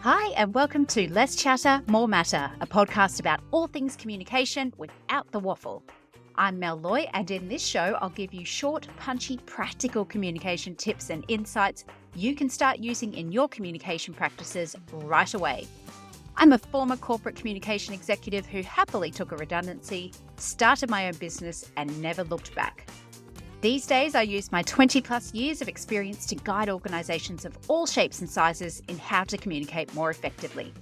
Hi, and welcome to Less Chatter, More Matter, a podcast about all things communication without the waffle. I'm Mel Loy, and in this show, I'll give you short, punchy, practical communication tips and insights you can start using in your communication practices right away. I'm a former corporate communication executive who happily took a redundancy, started my own business, and never looked back. These days, I use my 20 plus years of experience to guide organisations of all shapes and sizes in how to communicate more effectively.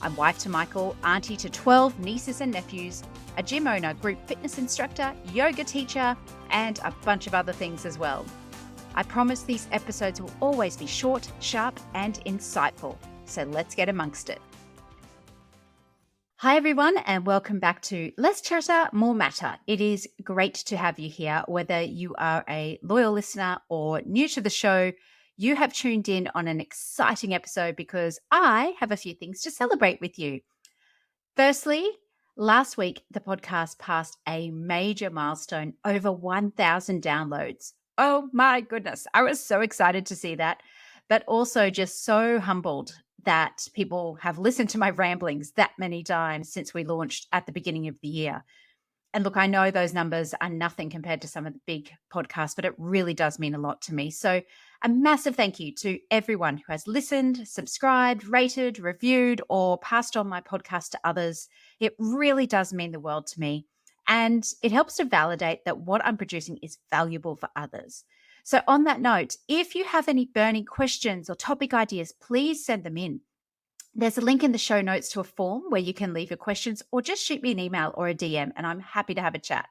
I'm wife to Michael, auntie to 12 nieces and nephews, a gym owner, group fitness instructor, yoga teacher, and a bunch of other things as well. I promise these episodes will always be short, sharp, and insightful. So let's get amongst it. Hi everyone, and welcome back to Less Chatter, More Matter. It is great to have you here. Whether you are a loyal listener or new to the show, you have tuned in on an exciting episode because I have a few things to celebrate with you. Firstly, last week, the podcast passed a major milestone, over 1,000 downloads. Oh my goodness, I was so excited to see that, but also just so humbled that people have listened to my ramblings that many times since we launched at the beginning of the year. And look, I know those numbers are nothing compared to some of the big podcasts, but it really does mean a lot to me. So a massive thank you to everyone who has listened, subscribed, rated, reviewed, or passed on my podcast to others. It really does mean the world to me. And it helps to validate that what I'm producing is valuable for others. So on that note, if you have any burning questions or topic ideas, please send them in. There's a link in the show notes to a form where you can leave your questions or just shoot me an email or a DM, and I'm happy to have a chat.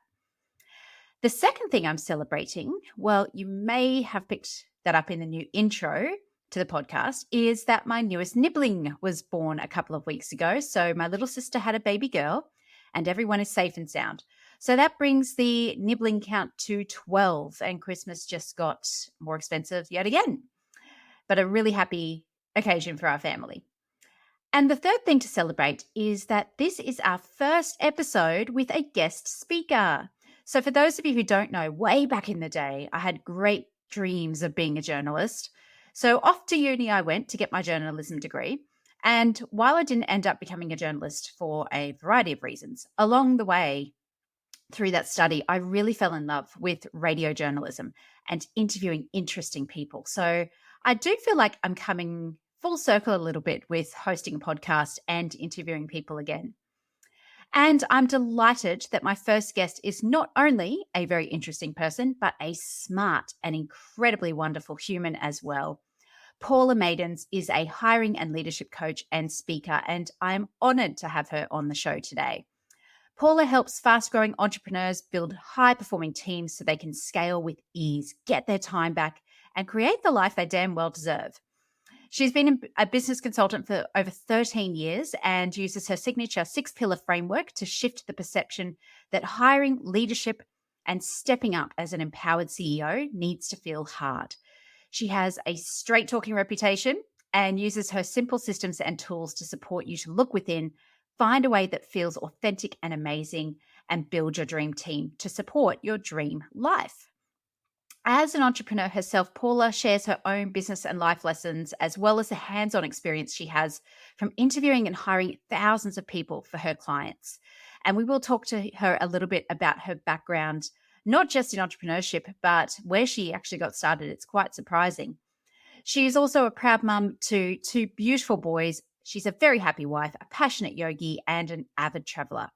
The second thing I'm celebrating, well, you may have picked that up in the new intro to the podcast, is that my newest nibbling was born a couple of weeks ago. So my little sister had a baby girl and everyone is safe and sound. So that brings the nibbling count to 12, and Christmas just got more expensive yet again. But a really happy occasion for our family. And the third thing to celebrate is that this is our first episode with a guest speaker. So for those of you who don't know, way back in the day, I had great dreams of being a journalist. So off to uni I went to get my journalism degree. And while I didn't end up becoming a journalist for a variety of reasons, along the way through that study, I really fell in love with radio journalism and interviewing interesting people. So I do feel like I'm coming full circle a little bit with hosting a podcast and interviewing people again. And I'm delighted that my first guest is not only a very interesting person, but a smart and incredibly wonderful human as well. Paula Maidens is a hiring and leadership coach and speaker, and I'm honored to have her on the show today. Paula helps fast-growing entrepreneurs build high-performing teams so they can scale with ease, get their time back, and create the life they damn well deserve. She's been a business consultant for over 13 years and uses her signature 6-pillar framework to shift the perception that hiring, leadership, and stepping up as an empowered CEO needs to feel hard. She has a straight-talking reputation and uses her simple systems and tools to support you to look within, find a way that feels authentic and amazing, and build your dream team to support your dream life. As an entrepreneur herself, Paula shares her own business and life lessons, as well as the hands-on experience she has from interviewing and hiring thousands of people for her clients. And we will talk to her a little bit about her background, not just in entrepreneurship, but where she actually got started. It's quite surprising. She is also a proud mum to 2 beautiful boys. She's a very happy wife, a passionate yogi, and an avid traveler.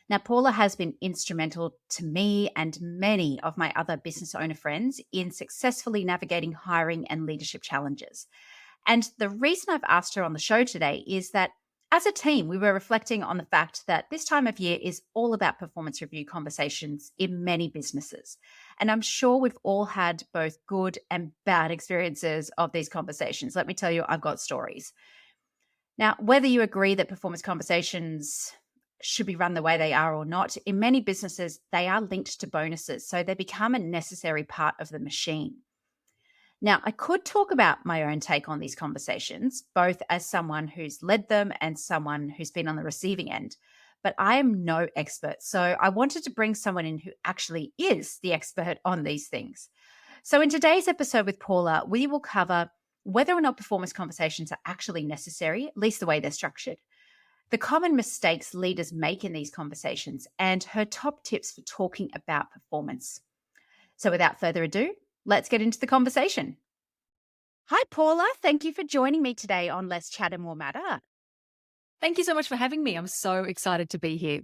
Now, Paula has been instrumental to me and many of my other business owner friends in successfully navigating hiring and leadership challenges. And the reason I've asked her on the show today is that as a team, we were reflecting on the fact that this time of year is all about performance review conversations in many businesses. And I'm sure we've all had both good and bad experiences of these conversations. Let me tell you, I've got stories. Now, whether you agree that performance conversations should be run the way they are or not, in many businesses, they are linked to bonuses. So they become a necessary part of the machine. Now, I could talk about my own take on these conversations, both as someone who's led them and someone who's been on the receiving end, but I am no expert. So I wanted to bring someone in who actually is the expert on these things. So in today's episode with Paula, we will cover whether or not performance conversations are actually necessary, at least the way they're structured, the common mistakes leaders make in these conversations, and her top tips for talking about performance. So, without further ado, let's get into the conversation. Hi, Paula. Thank you for joining me today on Less Chat and More Matter. Thank you so much for having me. I'm so excited to be here.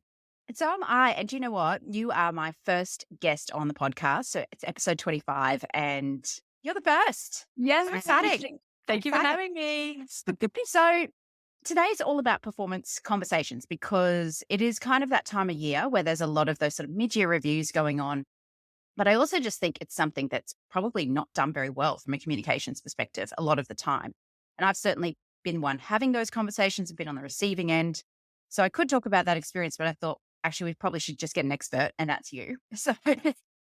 And so am I. And you know what? You are my first guest on the podcast. So it's episode 25, and you're the first. Yes, So exciting. Thank you for Excited. having me. So today's all about performance conversations because it is kind of that time of year where there's a lot of those sort of mid-year reviews going on. But I also just think it's something that's probably not done very well from a communications perspective a lot of the time. And I've certainly been one having those conversations and been on the receiving end. So I could talk about that experience, but I thought actually we probably should just get an expert, and that's you. So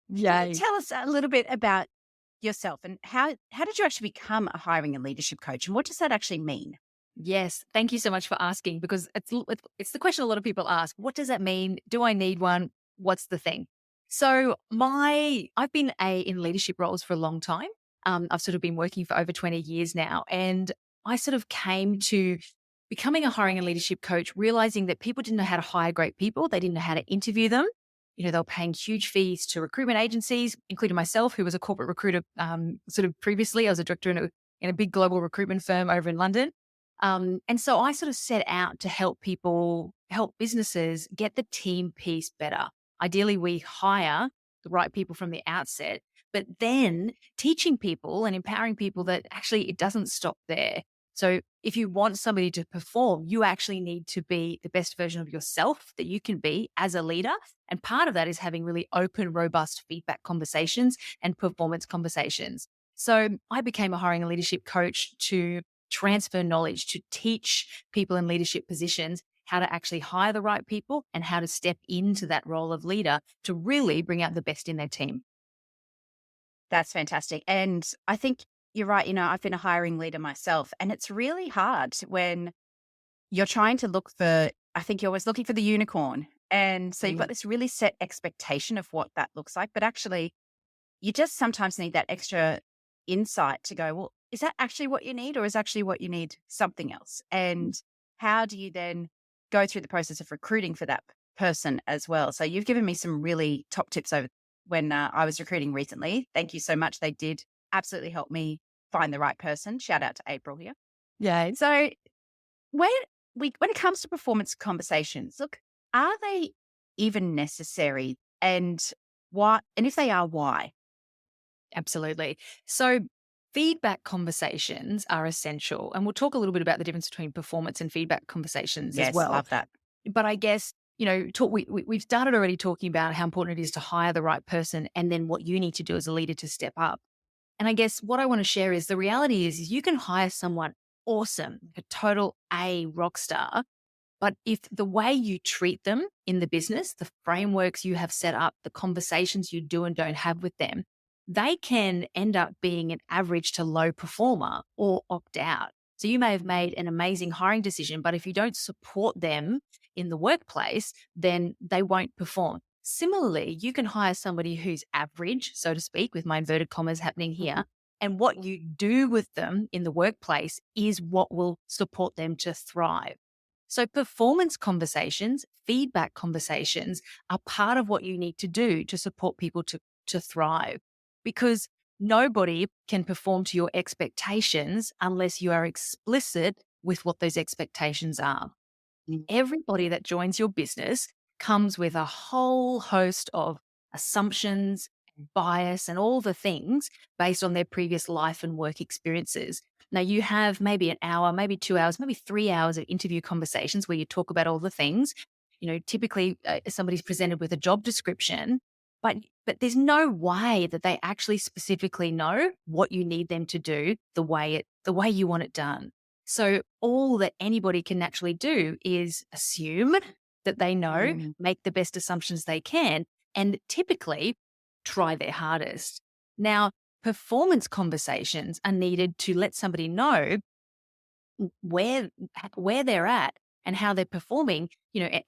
Yay. tell us a little bit about yourself and how did you actually become a hiring and leadership coach, and what does that actually mean? Yes, thank you so much for asking because it's the question a lot of people ask. What does that mean? Do I need one? What's the thing? So I've been in leadership roles for a long time. I've sort of been working for over 20 years now, and I sort of came to becoming a hiring and leadership coach, realizing that people didn't know how to hire great people. They didn't know how to interview them. They were paying huge fees to recruitment agencies, including myself, who was a corporate recruiter. Sort of previously, I was a director in a big global recruitment firm over in London. And so I sort of set out to help businesses get the team piece better. Ideally, we hire the right people from the outset, but then teaching people and empowering people that actually it doesn't stop there. So if you want somebody to perform, you actually need to be the best version of yourself that you can be as a leader. And part of that is having really open, robust feedback conversations and performance conversations. So I became a hiring and leadership coach to transfer knowledge, to teach people in leadership positions how to actually hire the right people and how to step into that role of leader to really bring out the best in their team. That's fantastic. And I think you're right. I've been a hiring leader myself, and it's really hard when you're trying to look for, I think you're always looking for the unicorn. And so you've got this really set expectation of what that looks like. But actually, you just sometimes need that extra insight to go, well, is that actually what you need, or is actually what you need something else? And how do you then go through the process of recruiting for that person as well? So you've given me some really top tips over when I was recruiting recently. Thank you so much. They did absolutely help me find the right person. Shout out to April here. Yeah. So when when it comes to performance conversations, look, are they even necessary, and why? And if they are, why? Absolutely. So feedback conversations are essential. And we'll talk a little bit about the difference between performance and feedback conversations as Yes, well. love that. But I guess, we've started already talking about how important it is to hire the right person and then what you need to do as a leader to step up. And I guess what I want to share is the reality is you can hire someone awesome, a total A rock star. But if the way you treat them in the business, the frameworks you have set up, the conversations you do and don't have with them, they can end up being an average to low performer or opt out. So you may have made an amazing hiring decision, but if you don't support them in the workplace, then they won't perform. Similarly, you can hire somebody who's average, so to speak, with my inverted commas happening here. And what you do with them in the workplace is what will support them to thrive. So performance conversations, feedback conversations are part of what you need to do to support people to thrive, because nobody can perform to your expectations unless you are explicit with what those expectations are. Everybody that joins your business comes with a whole host of assumptions, bias, and all the things based on their previous life and work experiences. Now, you have maybe an hour, maybe 2 hours, maybe 3 hours of interview conversations where you talk about all the things. Typically somebody's presented with a job description, but there's no way that they actually specifically know what you need them to do the way you want it done. So all that anybody can naturally do is assume that they know, make the best assumptions they can, and typically try their hardest. Now, performance conversations are needed to let somebody know where they're at and how they're performing,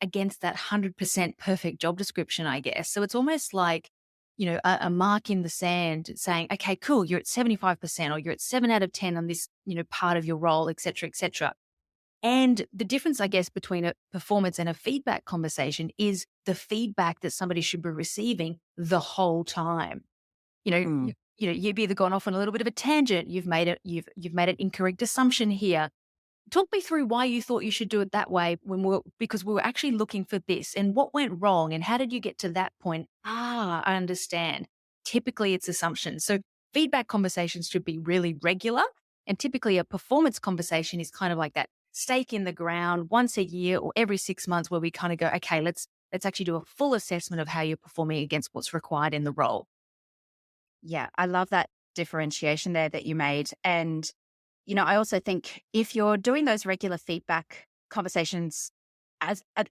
against that 100% perfect job description, I guess. So it's almost like, a mark in the sand saying, okay, cool, you're at 75% or you're at 7 out of 10 on this, part of your role, et cetera, et cetera. And the difference, I guess, between a performance and a feedback conversation is the feedback that somebody should be receiving the whole time. Mm. You've either gone off on a little bit of a tangent, you've made an incorrect assumption here. Talk me through why you thought you should do it that way because we were actually looking for this and what went wrong and how did you get to that point? Ah, I understand. Typically it's assumptions. So feedback conversations should be really regular, and typically a performance conversation is kind of like that stake in the ground once a year or every 6 months where we kind of go, okay, let's actually do a full assessment of how you're performing against what's required in the role. Yeah, I love that differentiation there that you made. And, I also think if you're doing those regular feedback conversations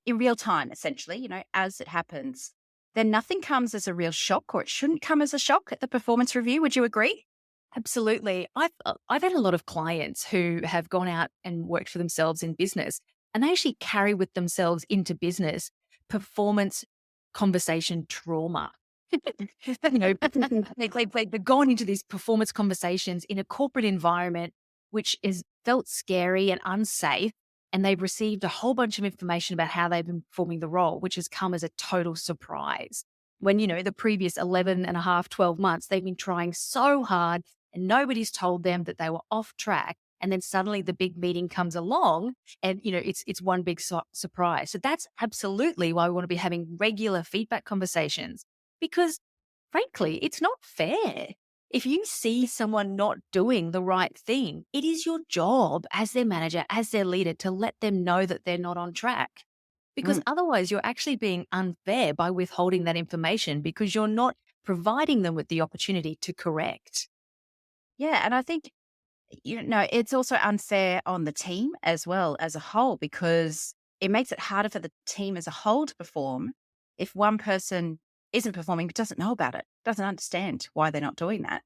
in real time, essentially, as it happens, then nothing comes as a real shock, or it shouldn't come as a shock at the performance review. Would you agree? Absolutely. I've had a lot of clients who have gone out and worked for themselves in business, and they actually carry with themselves into business performance conversation trauma. They've gone into these performance conversations in a corporate environment, which is felt scary and unsafe. And they've received a whole bunch of information about how they've been performing the role, which has come as a total surprise. When, the previous 11 and a half, 12 months, they've been trying so hard and nobody's told them that they were off track. And then suddenly the big meeting comes along and, it's one big surprise. So that's absolutely why we want to be having regular feedback conversations, because frankly, it's not fair. If you see someone not doing the right thing, it is your job as their manager, as their leader, to let them know that they're not on track. Because Mm. otherwise, you're actually being unfair by withholding that information because you're not providing them with the opportunity to correct. Yeah. And I think, it's also unfair on the team as well as a whole, because it makes it harder for the team as a whole to perform if one person isn't performing but doesn't know about it, doesn't understand why they're not doing that.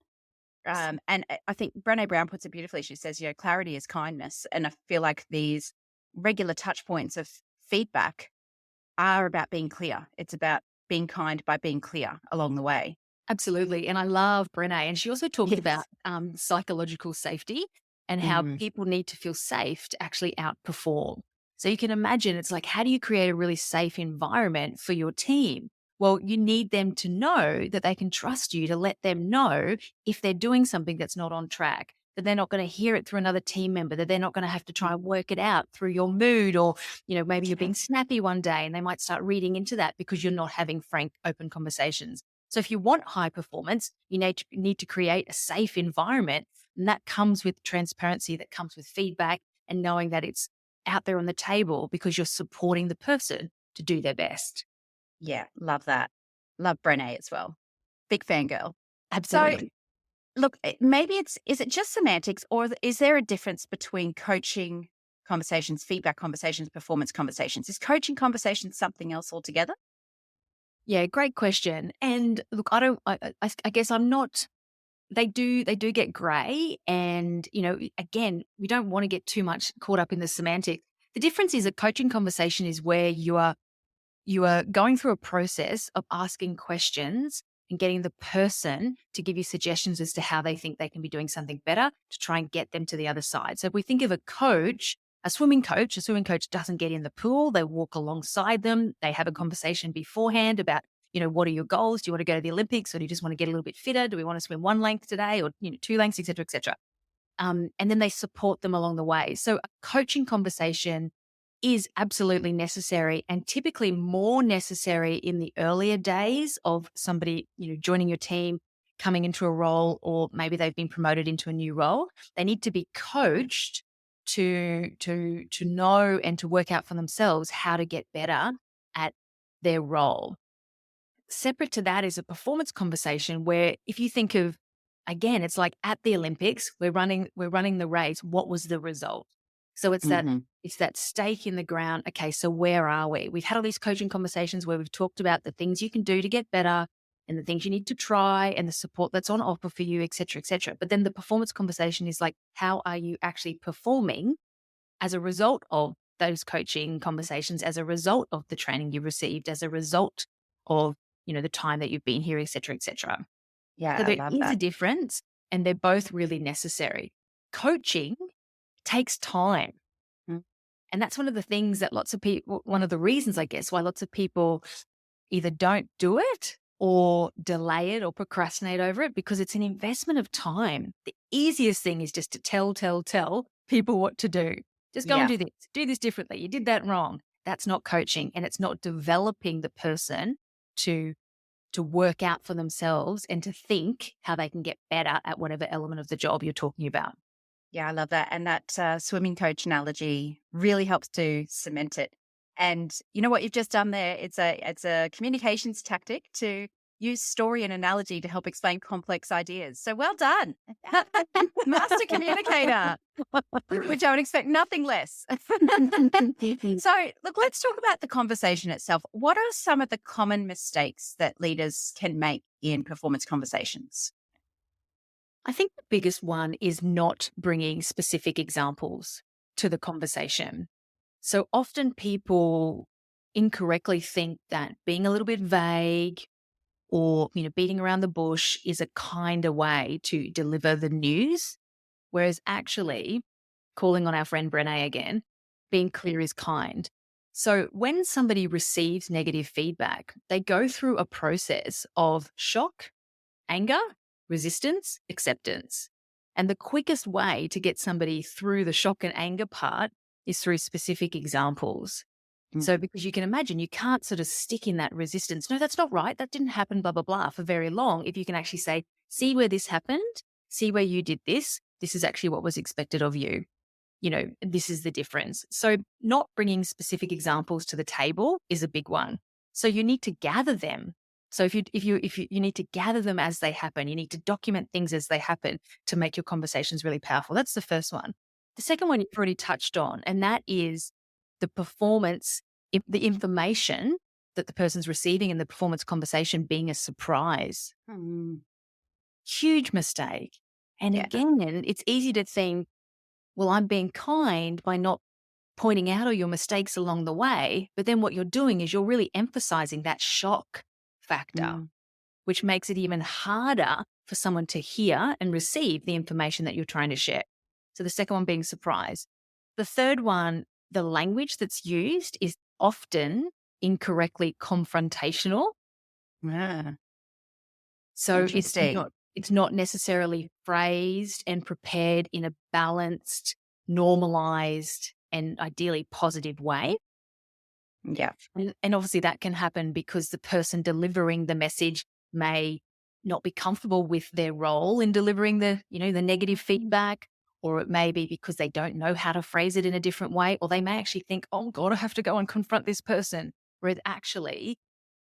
And I think Brené Brown puts it beautifully. She says, clarity is kindness. And I feel like these regular touch points of feedback are about being clear. It's about being kind by being clear along the way. Absolutely. And I love Brené. And she also talked about Yes. psychological safety and how Mhm. people need to feel safe to actually outperform. So you can imagine it's like, how do you create a really safe environment for your team? Well, you need them to know that they can trust you to let them know if they're doing something that's not on track, that they're not going to hear it through another team member, that they're not going to have to try and work it out through your mood, or, maybe you're being snappy one day and they might start reading into that because you're not having frank, open conversations. So if you want high performance, you need to create a safe environment. And that comes with transparency, that comes with feedback and knowing that it's out there on the table because you're supporting the person to do their best. Yeah, love that. Love Brené as well. Big fangirl. So, Absolutely. look, maybe is it just semantics, or is there a difference between coaching conversations, feedback conversations, performance conversations? Is coaching conversations something else altogether? Yeah, great question. And look, I don't, I guess I'm not, they do get gray. And, again, we don't want to get too much caught up in the semantics. The difference is a coaching conversation is where you are going through a process of asking questions and getting the person to give you suggestions as to how they think they can be doing something better to try and get them to the other side. So if we think of a swimming coach doesn't get in the pool. They walk alongside them. They have a conversation beforehand about, what are your goals? Do you want to go to the Olympics, or do you just want to get a little bit fitter? Do we want to swim one length today, or, 2 lengths, et cetera, et cetera? And then they support them along the way. So a coaching conversation is absolutely necessary, and typically more necessary in the earlier days of somebody, joining your team, coming into a role, or maybe they've been promoted into a new role. They need to be coached to know and to work out for themselves how to get better at their role. Separate to that is a performance conversation where, if you think of, again, it's like at the Olympics, we're running the race. What was the result? So Mhm. it's that stake in the ground. Okay, so where are we? We've had all these coaching conversations where we've talked about the things you can do to get better and the things you need to try and the support that's on offer for you, et cetera, et cetera. But then the performance conversation is like, how are you actually performing as a result of those coaching conversations, as a result of the training you received, as a result of the time that you've been here, et cetera, et cetera. Yeah, So I there love is a that. difference, and they're both really necessary. Coaching takes time. Mm. And that's one of the things that lots of people, one of the reasons, I guess, why lots of people either don't do it or delay it or procrastinate over it, because it's an investment of time. The easiest thing is just to tell people what to do. Just go and Yeah. do this differently. You did that wrong. That's not coaching, and it's not developing the person to work out for themselves and to think how they can get better at whatever element of the job you're talking about. Yeah, I love that. And that swimming coach analogy really helps to cement it. And you know what you've just done there? It's a communications tactic to use story and analogy to help explain complex ideas. So well done, master communicator, which I would expect nothing less. So look, let's talk about the conversation itself. What are some of the common mistakes that leaders can make in performance conversations? I think the biggest one is not bringing specific examples to the conversation. So often people incorrectly think that being a little bit vague or, beating around the bush is a kinder way to deliver the news. Whereas actually, calling on our friend Brené again, being clear is kind. So when somebody receives negative feedback, they go through a process of shock, anger, resistance, acceptance. And the quickest way to get somebody through the shock and anger part is through specific examples. Mm. So because you can imagine, you can't sort of stick in that resistance. No, that's not right. That didn't happen, blah, blah, blah, for very long. If you can actually say, see where this happened, see where you did this. This is actually what was expected of you. This is the difference. So not bringing specific examples to the table is a big one. So you need to gather them. So if you need to gather them as they happen, you need to document things as they happen to make your conversations really powerful. That's the first one. The second one you've already touched on, and that is the performance, the information that the person's receiving in the performance conversation being a surprise. Mm. Huge mistake. And Yeah. again, it's easy to think, well, I'm being kind by not pointing out all your mistakes along the way. But then what you're doing is you're really emphasizing that shock factor, Mm. which makes it even harder for someone to hear and receive the information that you're trying to share. So the second one being surprise. The third one, the language that's used is often incorrectly confrontational. Yeah. So Interesting. it's not necessarily phrased and prepared in a balanced, normalized, and ideally positive way. Yeah. And obviously that can happen because the person delivering the message may not be comfortable with their role in delivering the negative feedback, or it may be because they don't know how to phrase it in a different way, or they may actually think, oh God, I have to go and confront this person. Whereas actually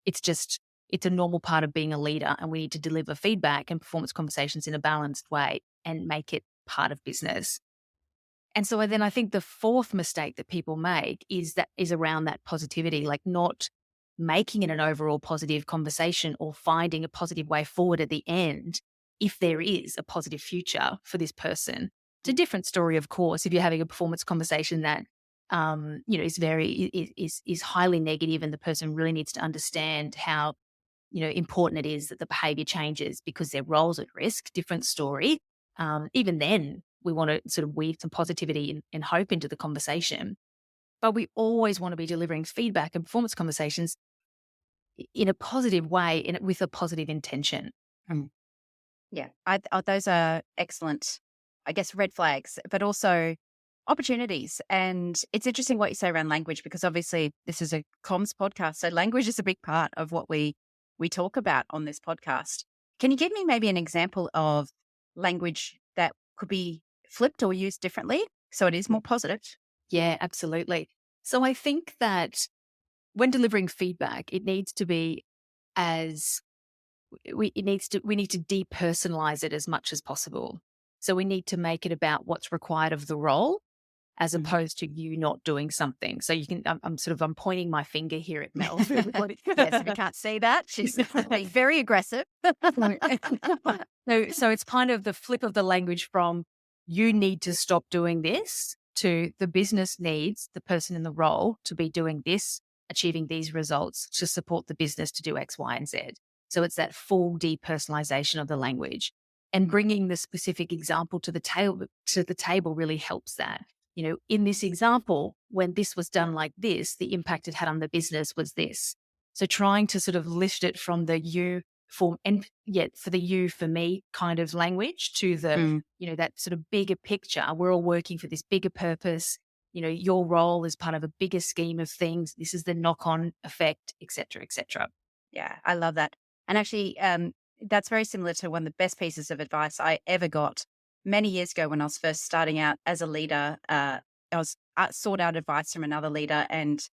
it's a normal part of being a leader, and we need to deliver feedback and performance conversations in a balanced way and make it part of business. And so then I think the fourth mistake that people make is around that positivity, like not making it an overall positive conversation or finding a positive way forward at the end if there is a positive future for this person. It's a different story, of course, if you're having a performance conversation that is highly negative, and the person really needs to understand how important it is that the behavior changes because their role's at risk. Different story. Even then, we want to sort of weave some positivity and hope into the conversation. But we always want to be delivering feedback and performance conversations in a positive way, with a positive intention. Mm. Yeah. Those are excellent, I guess, red flags, but also opportunities. And it's interesting what you say around language, because obviously this is a comms podcast. So language is a big part of what we talk about on this podcast. Can you give me maybe an example of language that could be flipped or used differently so it is more positive? Yeah, absolutely. So I think that when delivering feedback, it needs to be we need to depersonalize it as much as possible. So we need to make it about what's required of the role, as Mhm. opposed to you not doing something. So you can, I'm pointing my finger here at Mel. For everybody. Yes, if you can't see that, she's being very aggressive. So it's kind of the flip of the language from you need to stop doing this to the business needs the person in the role to be doing this, achieving these results to support the business to do X, Y, and Z. So it's that full depersonalization of the language, and bringing the specific example to the table really helps that. In this example, when this was done like this, the impact it had on the business was this. So trying to sort of lift it from the you for, and yet for the you for me kind of language to the, that sort of bigger picture. We're all working for this bigger purpose. Your role is part of a bigger scheme of things. This is the knock-on effect, et cetera, et cetera. Yeah, I love that. And actually, that's very similar to one of the best pieces of advice I ever got many years ago when I was first starting out as a leader. I sought out advice from another leader, and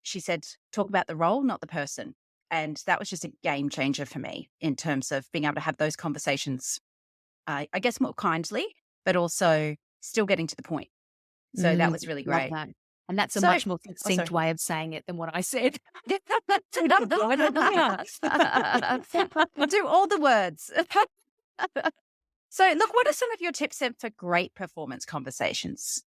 she said, talk about the role, not the person. And that was just a game changer for me in terms of being able to have those conversations, I guess more kindly, but also still getting to the point. So that was really great. That. And that's a much more succinct way of saying it than what I said. Do all the words. So look, what are some of your tips then for great performance conversations?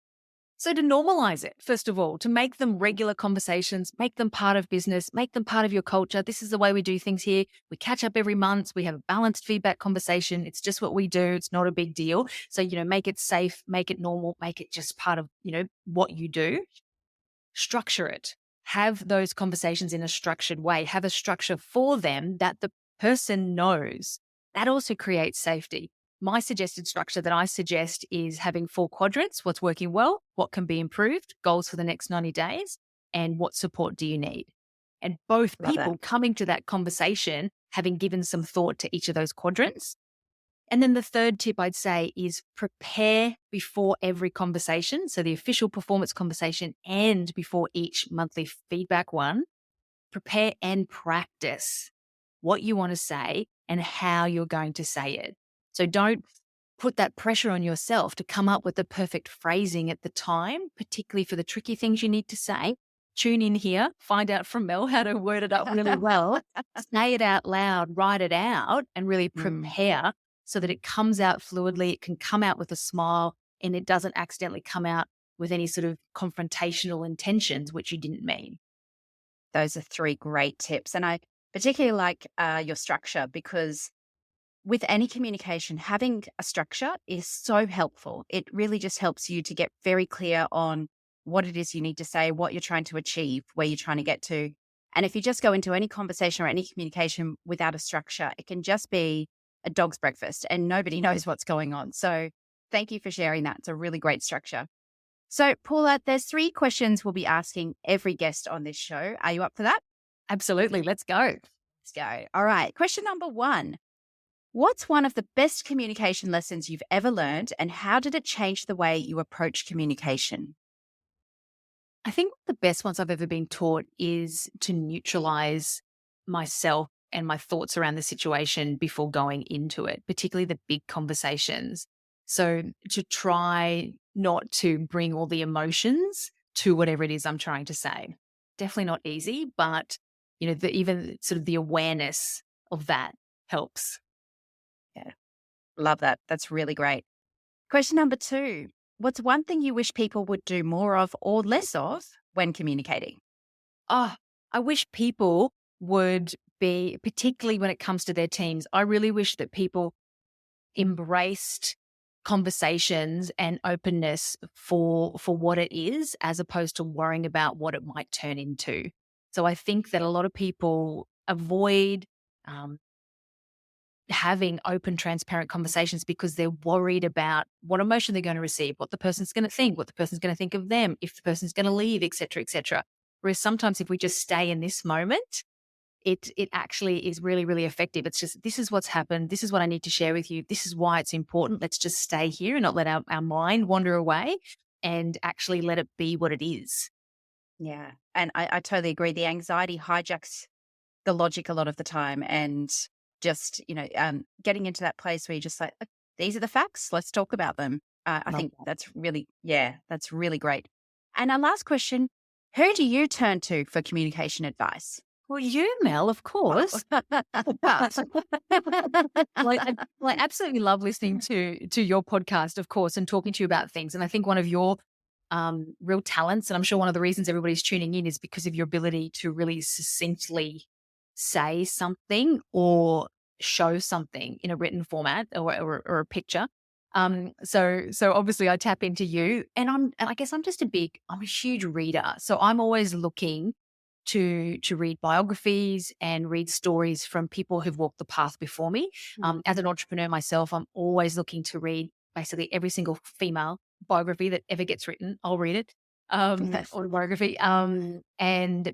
So to normalize it, first of all, to make them regular conversations, make them part of business, make them part of your culture. This is the way we do things here. We catch up every month. We have a balanced feedback conversation. It's just what we do. It's not a big deal. So, make it safe, make it normal, make it just part of, what you do. Structure it. Have those conversations in a structured way. Have a structure for them that the person knows. That also creates safety. My suggested structure that I suggest is having 4 quadrants: what's working well, what can be improved, goals for the next 90 days, and what support do you need? And both people coming to that conversation, having given some thought to each of those quadrants. And then the third tip I'd say is prepare before every conversation. So the official performance conversation and before each monthly feedback one, prepare and practice what you want to say and how you're going to say it. So don't put that pressure on yourself to come up with the perfect phrasing at the time, particularly for the tricky things you need to say. Tune in here, find out from Mel how to word it up really well, say it out loud, write it out, and really prepare so that it comes out fluidly. It can come out with a smile and it doesn't accidentally come out with any sort of confrontational intentions, which you didn't mean. Those are 3 great tips. And I particularly like your structure, because with any communication, having a structure is so helpful. It really just helps you to get very clear on what it is you need to say, what you're trying to achieve, where you're trying to get to. And if you just go into any conversation or any communication without a structure, it can just be a dog's breakfast and nobody knows what's going on. So thank you for sharing that. It's a really great structure. So Paula, there's 3 questions we'll be asking every guest on this show. Are you up for that? Absolutely. Let's go. Let's go. All right. Question number 1. What's one of the best communication lessons you've ever learned, and how did it change the way you approach communication? I think the best ones I've ever been taught is to neutralize myself and my thoughts around the situation before going into it, particularly the big conversations. So to try not to bring all the emotions to whatever it is I'm trying to say. Definitely not easy, but even sort of the awareness of that helps. Yeah, love that. That's really great. Question number 2. What's one thing you wish people would do more of or less of when communicating? I wish people would be, particularly when it comes to their teams, I really wish that people embraced conversations and openness for what it is, as opposed to worrying about what it might turn into. So I think that a lot of people avoid having open, transparent conversations because they're worried about what emotion they're going to receive, what the person's going to think, what the person's going to think of them, if the person's going to leave, et cetera, et cetera. Whereas sometimes if we just stay in this moment, it actually is really, really effective. It's just, this is what's happened. This is what I need to share with you. This is why it's important. Let's just stay here and not let our mind wander away, and actually let it be what it is. Yeah. And I totally agree. The anxiety hijacks the logic a lot of the time, and just, getting into that place where you're just like, these are the facts. Let's talk about them. I think that's really great. And our last question, who do you turn to for communication advice? Well, you, Mel, of course. I absolutely love listening to your podcast, of course, and talking to you about things. And I think one of your real talents. And I'm sure one of the reasons everybody's tuning in is because of your ability to really succinctly say something or show something in a written format or a picture. So obviously I tap into you, and I guess I'm a huge reader. So I'm always looking to read biographies and read stories from people who've walked the path before me. As an entrepreneur myself, I'm always looking to read basically every single female biography that ever gets written. I'll read it, Yes. autobiography. And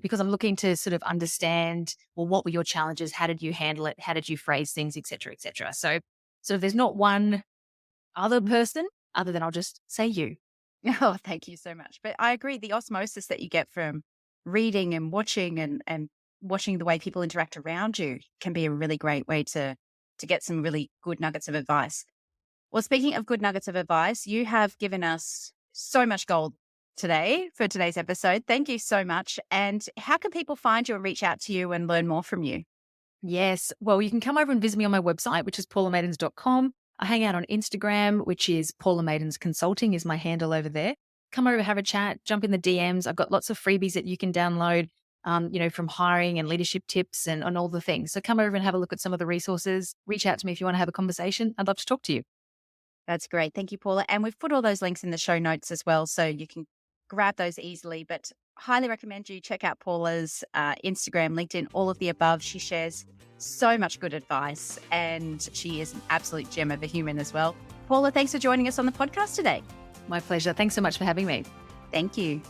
because I'm looking to sort of understand, well, what were your challenges? How did you handle it? How did you phrase things, et cetera, et cetera. So if there's not one other person other than I'll just say you. Oh, thank you so much. But I agree, the osmosis that you get from reading and watching and watching the way people interact around you can be a really great way to get some really good nuggets of advice. Well, speaking of good nuggets of advice, you have given us so much gold today for today's episode. Thank you so much. And how can people find you and reach out to you and learn more from you? Yes. Well, you can come over and visit me on my website, which is paulamaidens.com. I hang out on Instagram, which is Paula Maidens Consulting is my handle over there. Come over, have a chat, jump in the DMs. I've got lots of freebies that you can download, from hiring and leadership tips and all the things. So come over and have a look at some of the resources. Reach out to me if you want to have a conversation. I'd love to talk to you. That's great. Thank you, Paula. And we've put all those links in the show notes as well, so you can grab those easily. But highly recommend you check out Paula's Instagram, LinkedIn, all of the above. She shares so much good advice, and she is an absolute gem of a human as well. Paula, thanks for joining us on the podcast today. My pleasure. Thanks so much for having me. Thank you.